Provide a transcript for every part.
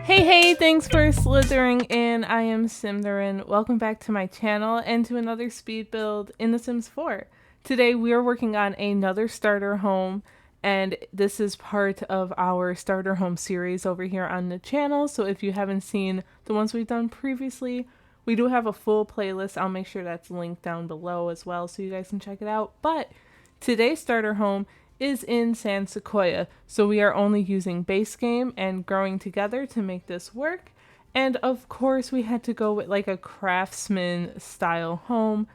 Hey, thanks for Slythering-in. I am Symtherin. Welcome back to my channel and to another speed build in The Sims 4. Today we are working on another starter home, and this is part of our starter home series over here on the channel. So if you haven't seen the ones we've done previously, we do have a full playlist. I'll make sure that's linked down below as well so you guys can check it out. But today's starter home is in Sequioa, so we are only using base game and growing together to make this work. And of course we had to go with like a Craftsman style home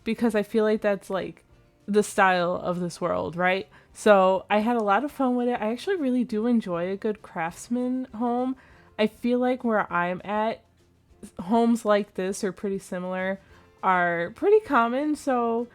because I feel like that's like the style of this world, right? So I had a lot of fun with it. I actually really do enjoy a good Craftsman home. I feel like where I'm at, homes like this are pretty similar, are pretty common, so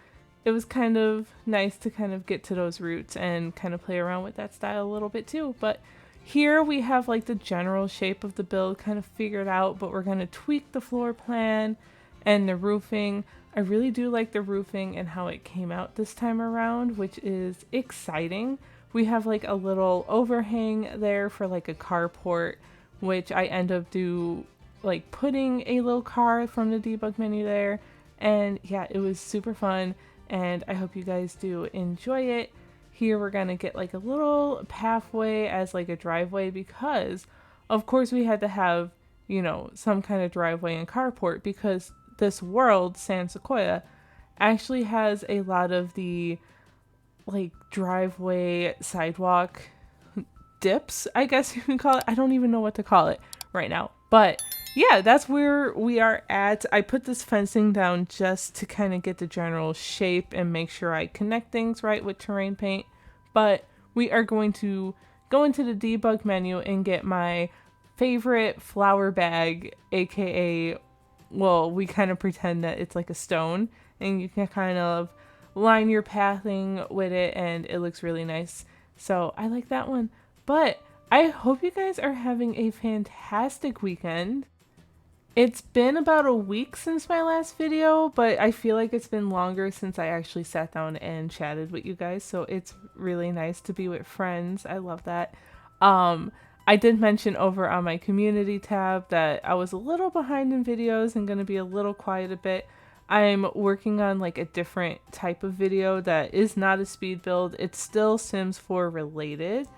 it was kind of nice to kind of get to those roots and kind of play around with that style a little bit too. But here we have like the general shape of the build kind of figured out, but we're going to tweak the floor plan and the roofing. I really do like the roofing and how it came out this time around, which is exciting. We have like a little overhang there for like a carport, which I end up like putting a little car from the debug menu there. And yeah, it was super fun, and I hope you guys do enjoy it. Here we're gonna get like a little pathway as like a driveway because of course we had to have, you know, some kind of driveway and carport because this world, Sequioa, actually has a lot of the like driveway sidewalk dips, I guess you can call it. I don't even know what to call it right now, but yeah, that's where we are at. I put this fencing down just to kind of get the general shape and make sure I connect things right with terrain paint. But we are going to go into the debug menu and get my favorite flower bag, aka, well, we kind of pretend that it's like a stone, and you can kind of line your pathing with it, and it looks really nice. So I like that one. But I hope you guys are having a fantastic weekend. It's been about a week since my last video, but I feel like it's been longer since I actually sat down and chatted with you guys, so it's really nice to be with friends. I love that. I did mention over on my community tab that I was a little behind in videos and going to be a little quiet a bit. I'm working on like a different type of video that is not a speed build. It's still Sims 4 related,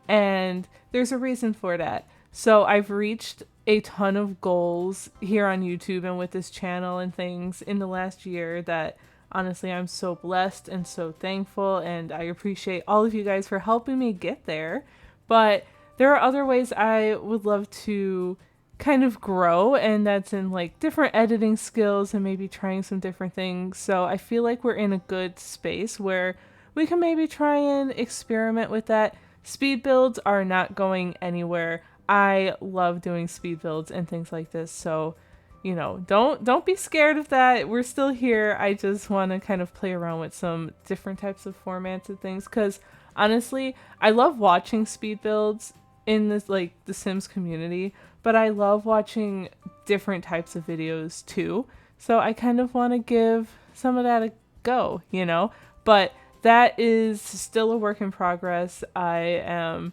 and there's a reason for that. So I've reached a ton of goals here on YouTube and with this channel and things in the last year that honestly I'm so blessed and so thankful, and I appreciate all of you guys for helping me get there. But there are other ways I would love to kind of grow, and that's in like different editing skills and maybe trying some different things. So I feel like we're in a good space where we can maybe try and experiment with that. Speed builds are not going anywhere. I love doing speed builds and things like this, so you know, don't be scared of that. We're still here. I just want to kind of play around with some different types of formats and things because honestly, I love watching speed builds in this like the Sims community, but I love watching different types of videos too. So I kind of want to give some of that a go, you know? But that is still a work in progress. I am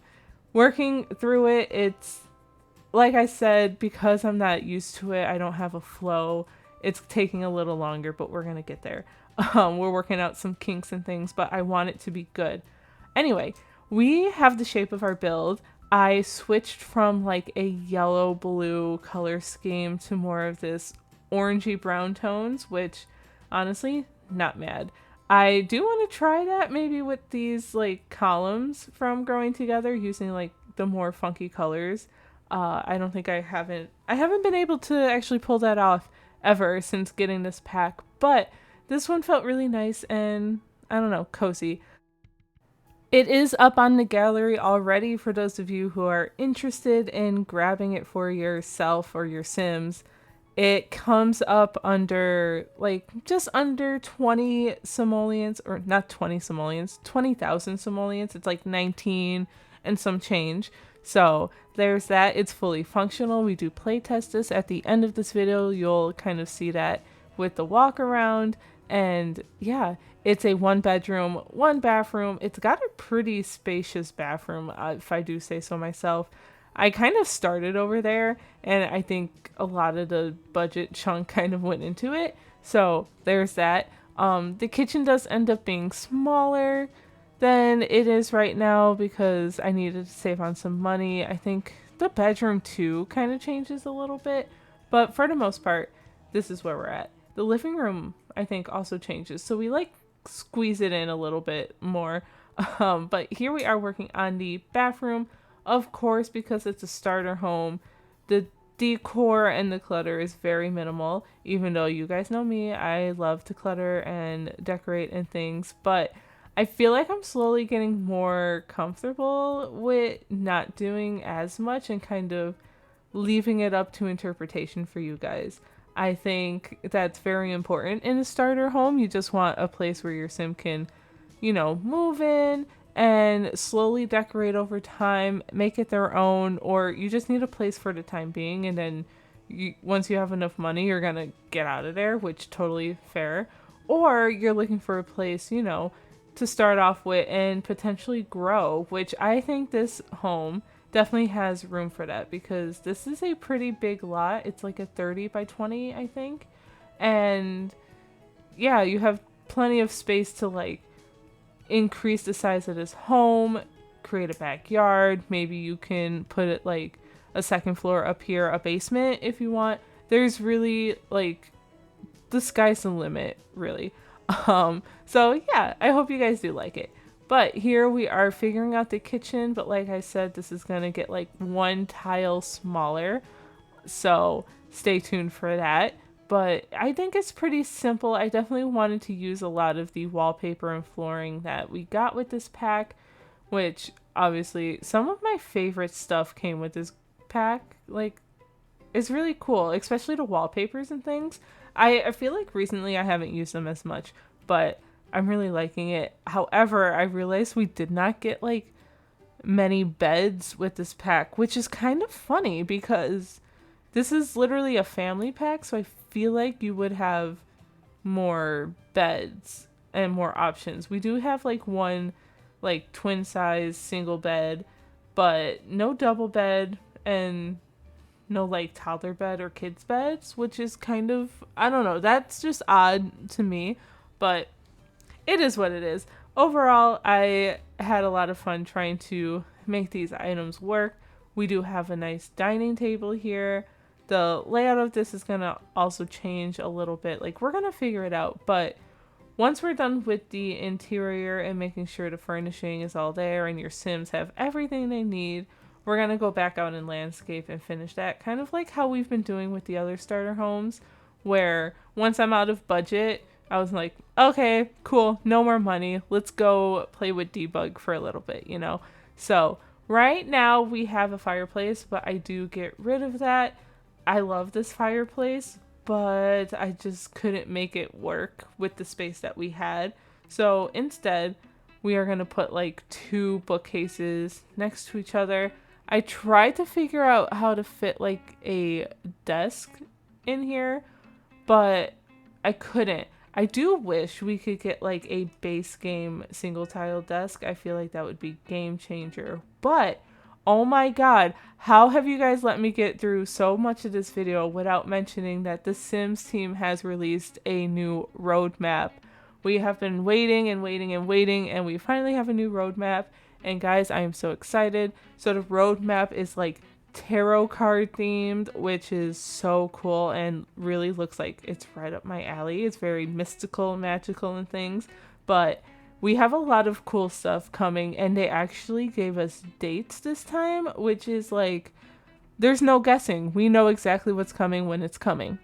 working through it. It's like I said, because I'm not used to it, I don't have a flow. It's taking a little longer, but we're gonna get there. We're working out some kinks and things, but I want it to be good. Anyway, we have the shape of our build. I switched from like a yellow blue color scheme to more of this orangey brown tones, which honestly, not mad. I do want to try that maybe with these like columns from growing together using like the more funky colors. I don't think I haven't been able to actually pull that off ever since getting this pack, but this one felt really nice and I don't know, cozy. It is up on the gallery already for those of you who are interested in grabbing it for yourself or your Sims. It comes up under like just under 20 simoleons, or not 20 simoleons, 20,000 simoleons. It's like 19 and some change. So there's that. It's fully functional. We do play test this at the end of this video. You'll kind of see that with the walk around. And yeah, it's a 1-bedroom, 1-bathroom. It's got a pretty spacious bathroom, if I do say so myself. I kind of started over there, and I think a lot of the budget chunk kind of went into it. So there's that. The kitchen does end up being smaller than it is right now because I needed to save on some money. I think the bedroom too kind of changes a little bit, but for the most part, this is where we're at. The living room, I think, also changes. So we like squeeze it in a little bit more. But here we are working on the bathroom. Of course, because it's a starter home, the decor and the clutter is very minimal. Even though you guys know me, I love to clutter and decorate and things. But I feel like I'm slowly getting more comfortable with not doing as much and kind of leaving it up to interpretation for you guys. I think that's very important in a starter home. You just want a place where your sim can, move in and slowly decorate over time, make it their own, or you just need a place for the time being, and then once you have enough money, you're gonna get out of there, which totally fair. Or you're looking for a place, to start off with and potentially grow, which I think this home definitely has room for that because this is a pretty big lot. It's like a 30 by 20, I think. And yeah, you have plenty of space to like increase the size of this home, create a backyard. Maybe you can put it like a second floor up here, a basement if you want. There's really like the sky's the limit, really. So yeah, I hope you guys do like it. But here we are figuring out the kitchen, but like I said, this is gonna get like one tile smaller. So stay tuned for that. But I think it's pretty simple. I definitely wanted to use a lot of the wallpaper and flooring that we got with this pack, which obviously some of my favorite stuff came with this pack. Like, it's really cool, especially the wallpapers and things. I feel like recently I haven't used them as much, but I'm really liking it. However, I realized we did not get like many beds with this pack, which is kind of funny because this is literally a family pack, so I feel like you would have more beds and more options. We do have like one like twin size single bed, but no double bed and no like toddler bed or kids beds, which is kind of, I don't know, that's just odd to me, but it is what it is. Overall, I had a lot of fun trying to make these items work. We do have a nice dining table here. The layout of this is gonna also change a little bit. Like, we're gonna figure it out, but once we're done with the interior and making sure the furnishing is all there and your Sims have everything they need, we're gonna go back out in landscape and finish that, kind of like how we've been doing with the other starter homes, where once I'm out of budget, I was like, okay, cool, no more money. Let's go play with debug for a little bit, So right now we have a fireplace, but I do get rid of that. I love this fireplace, but I just couldn't make it work with the space that we had. So instead, we are going to put like 2 bookcases next to each other. I tried to figure out how to fit like a desk in here, but I couldn't. I do wish we could get like a base game single tile desk. I feel like that would be game changer. But oh my god, how have you guys let me get through so much of this video without mentioning that the Sims team has released a new roadmap? We have been waiting and waiting and waiting, and we finally have a new roadmap. And guys, I am so excited. So the roadmap is like tarot card themed, which is so cool and really looks like it's right up my alley. It's very mystical, magical and things. But we have a lot of cool stuff coming, and they actually gave us dates this time, which is like, there's no guessing. We know exactly what's coming when it's coming.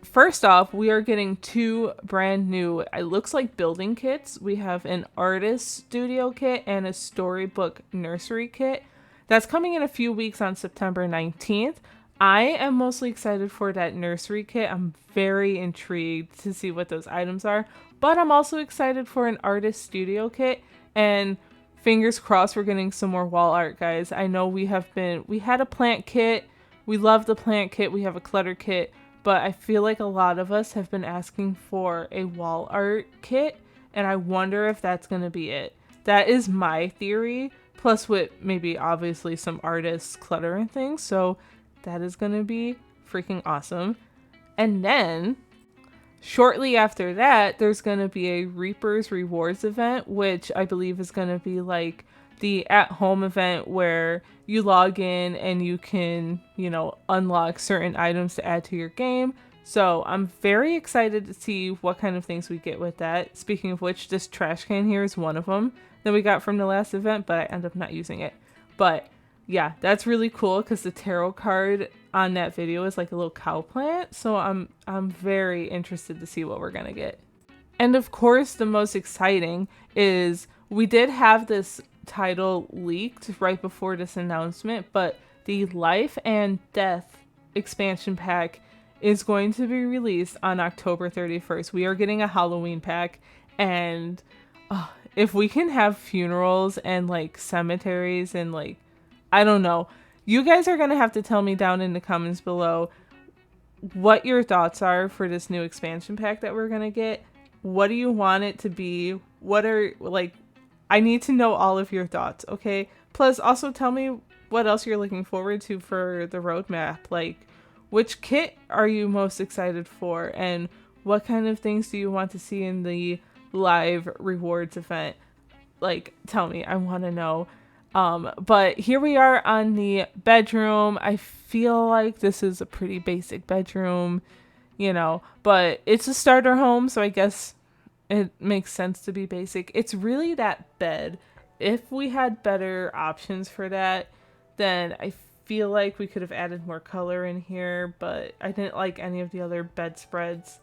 First off, we are getting 2 brand new, it looks like building kits. We have an artist studio kit and a storybook nursery kit. That's coming in a few weeks on September 19th. I am mostly excited for that nursery kit. I'm very intrigued to see what those items are, but I'm also excited for an artist studio kit, and fingers crossed we're getting some more wall art, guys. I know we had a plant kit. We love the plant kit. We have a clutter kit. But I feel like a lot of us have been asking for a wall art kit, and I wonder if that's going to be it. That is my theory. plus with maybe obviously some artists clutter and things. So that is going to be freaking awesome. And then shortly after that, there's going to be a Reaper's Rewards event, which I believe is going to be like the at-home event where you log in and you can, unlock certain items to add to your game. So I'm very excited to see what kind of things we get with that. Speaking of which, this trash can here is one of them that we got from the last event, but I end up not using it. But yeah, that's really cool because the tarot card on that video is like a little cow plant. So I'm very interested to see what we're gonna get. And of course, the most exciting is we did have this title leaked right before this announcement, but the Life and Death expansion pack is going to be released on October 31st. We are getting a Halloween pack, and if we can have funerals and like cemeteries and like, I don't know, you guys are gonna have to tell me down in the comments below what your thoughts are for this new expansion pack that we're gonna get. What do you want it to be? What are, like, I need to know all of your thoughts, okay? Plus also tell me what else you're looking forward to for the roadmap. Like, which kit are you most excited for, and what kind of things do you want to see in the live rewards event? Like, tell me, I want to know. But here we are on the bedroom. I feel like this is a pretty basic bedroom, but it's a starter home, so I guess it makes sense to be basic. It's really that bed. If we had better options for that, then I feel like we could have added more color in here, but I didn't like any of the other bedspreads.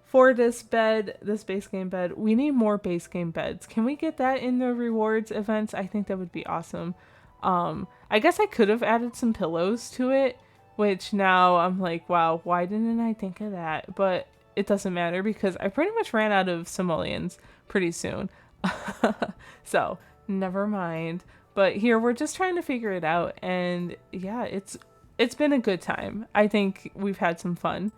For this bed, this base game bed, we need more base game beds. Can we get that in the rewards events? I think that would be awesome. I guess I could have added some pillows to it, which now I'm like, wow, why didn't I think of that? But it doesn't matter because I pretty much ran out of simoleons pretty soon. So never mind. But here we're just trying to figure it out, and yeah, it's been a good time. I think we've had some fun.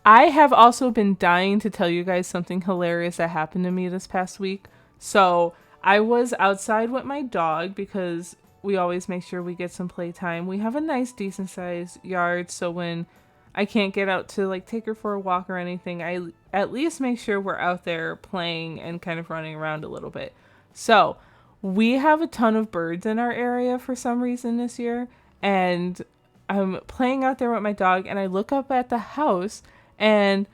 I have also been dying to tell you guys something hilarious that happened to me this past week. So I was outside with my dog because we always make sure we get some playtime. We have a nice decent sized yard, so when I can't get out to like take her for a walk or anything, I at least make sure we're out there playing and kind of running around a little bit. So we have a ton of birds in our area for some reason this year, and I'm playing out there with my dog, and I look up at the house, and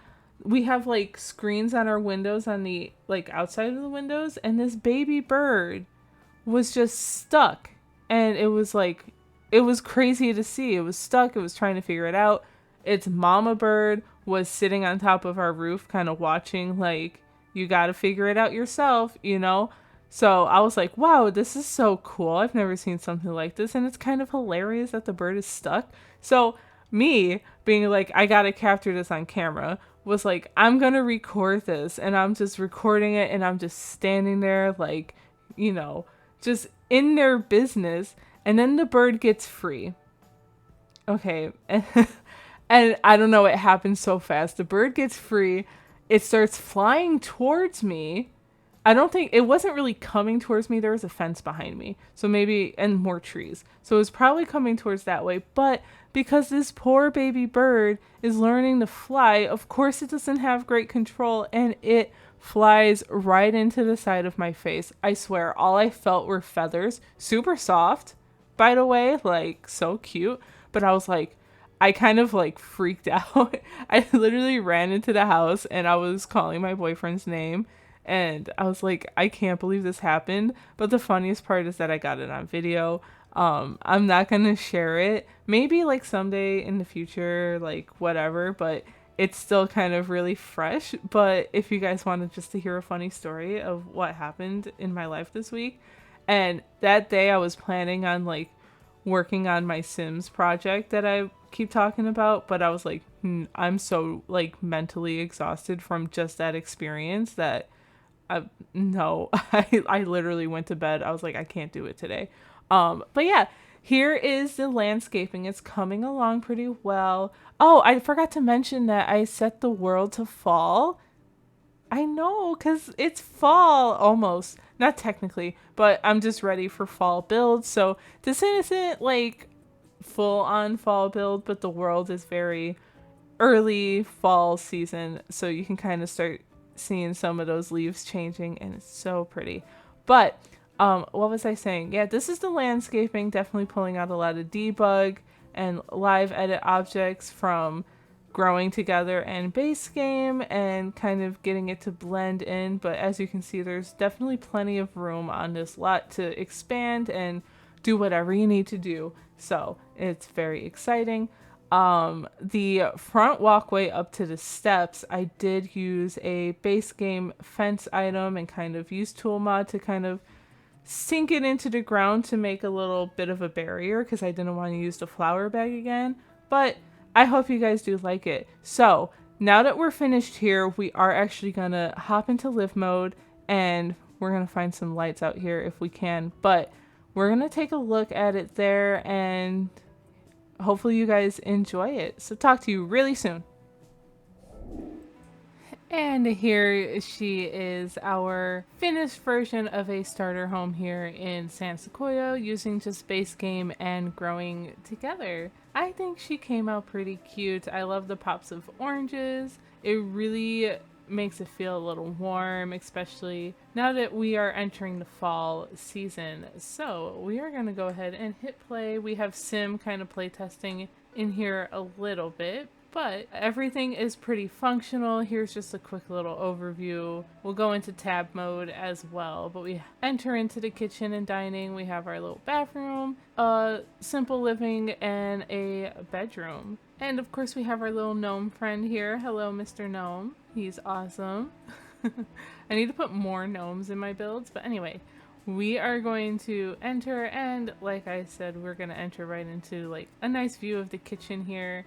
we have like screens on our windows on the like outside of the windows, and this baby bird was just stuck, and it was crazy to see. It was stuck. It was trying to figure it out. Its mama bird was sitting on top of our roof kind of watching, like, you got to figure it out yourself, So I was like, wow, this is so cool. I've never seen something like this. And it's kind of hilarious that the bird is stuck. So me being like, I got to capture this on camera, was like, I'm going to record this. And I'm just recording it. And I'm just standing there like, just in their business. And then the bird gets free. Okay. And I don't know, it happens so fast. The bird gets free. It starts flying towards me. It wasn't really coming towards me. There was a fence behind me. So maybe, and more trees. So it was probably coming towards that way. But because this poor baby bird is learning to fly, of course it doesn't have great control, and it flies right into the side of my face. I swear, all I felt were feathers. Super soft, by the way, like so cute. But I was like, I kind of like freaked out. I literally ran into the house and I was calling my boyfriend's name. And I was like, I can't believe this happened. But the funniest part is that I got it on video. I'm not going to share it. Maybe like someday in the future, like whatever. But it's still kind of really fresh. But if you guys wanted just to hear a funny story of what happened in my life this week. And that day I was planning on like working on my Sims project that I keep talking about. But I was like, I'm so like mentally exhausted from just that experience that I literally went to bed. I was like, I can't do it today. But yeah, here is the landscaping. It's coming along pretty well. Oh, I forgot to mention that I set the world to fall. I know, because it's fall almost. Not technically, but I'm just ready for fall builds. So this isn't like full on fall build, but the world is very early fall season. So you can kind of start seeing some of those leaves changing, and it's so pretty. But what was I saying? Yeah, this is the landscaping, definitely pulling out a lot of debug and live edit objects from growing together and base game and kind of getting it to blend in. But as you can see, there's definitely plenty of room on this lot to expand and do whatever you need to do. So it's very exciting. The front walkway up to the steps, I did use a base game fence item and kind of use tool mod to kind of sink it into the ground to make a little bit of a barrier because I didn't want to use the flower bag again. But I hope you guys do like it. So now that we're finished here, we are actually gonna hop into live mode and we're gonna find some lights out here if we can. But we're gonna take a look at it there and hopefully you guys enjoy it. So talk to you really soon. And here she is, our finished version of a starter home here in Sequioa, using just base game and growing together. I think she came out pretty cute. I love the pops of oranges. It really makes it feel a little warm, especially now that we are entering the fall season. So we are going to go ahead and hit play. We have Sim kind of play testing in here a little bit, but everything is pretty functional. Here's just a quick little overview. We'll go into tab mode as well, but we enter into the kitchen and dining. We have our little bathroom, a simple living, and a bedroom. And of course we have our little gnome friend here. Hello, Mr. Gnome. He's awesome. I need to put more gnomes in my builds, but anyway, we are going to enter, and like I said, we're going to enter right into like a nice view of the kitchen here.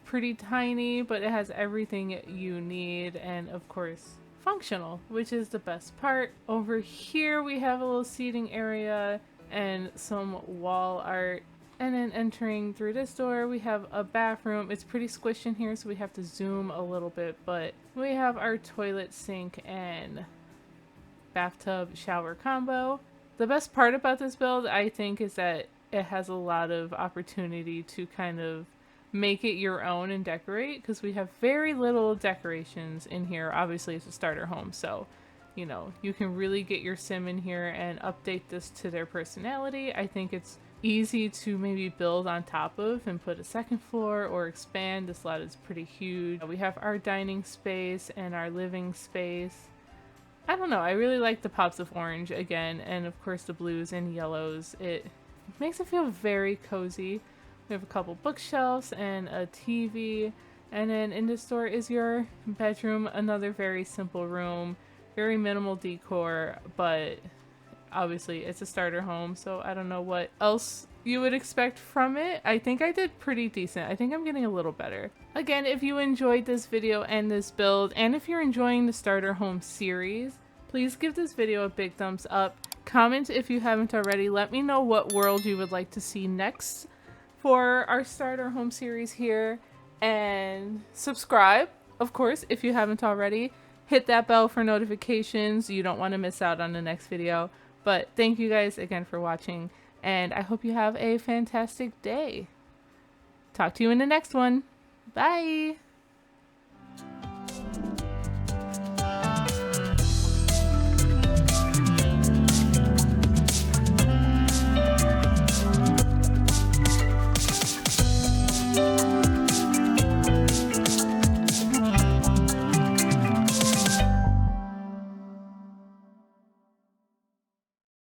Pretty tiny, but it has everything you need, and of course functional, which is the best part. Over here we have a little seating area and some wall art, and then entering through this door we have a bathroom. It's pretty squished in here, so we have to zoom a little bit, but we have our toilet, sink, and bathtub shower combo. The best part about this build, I think, is that it has a lot of opportunity to kind of make it your own and decorate, because we have very little decorations in here. Obviously it's a starter home, so you know, you can really get your sim in here and update this to their personality. I think it's easy to maybe build on top of and put a second floor or expand. This lot is pretty huge. We have our dining space and our living space. I don't know, I really like the pops of orange again, and of course the blues and yellows. It makes it feel very cozy. We have a couple bookshelves and a TV, and then in this door is your bedroom, another very simple room, very minimal decor, but obviously it's a starter home, so I don't know what else you would expect from it. I think I did pretty decent. I think I'm getting a little better. Again, if you enjoyed this video and this build, and if you're enjoying the starter home series, please give this video a big thumbs up. Comment if you haven't already. Let me know what world you would like to see next for our starter home series here, and subscribe, of course, if you haven't already. Hit that bell for notifications. You don't want to miss out on the next video. But thank you guys again for watching, and I hope you have a fantastic day. Talk to you in the next one. Bye!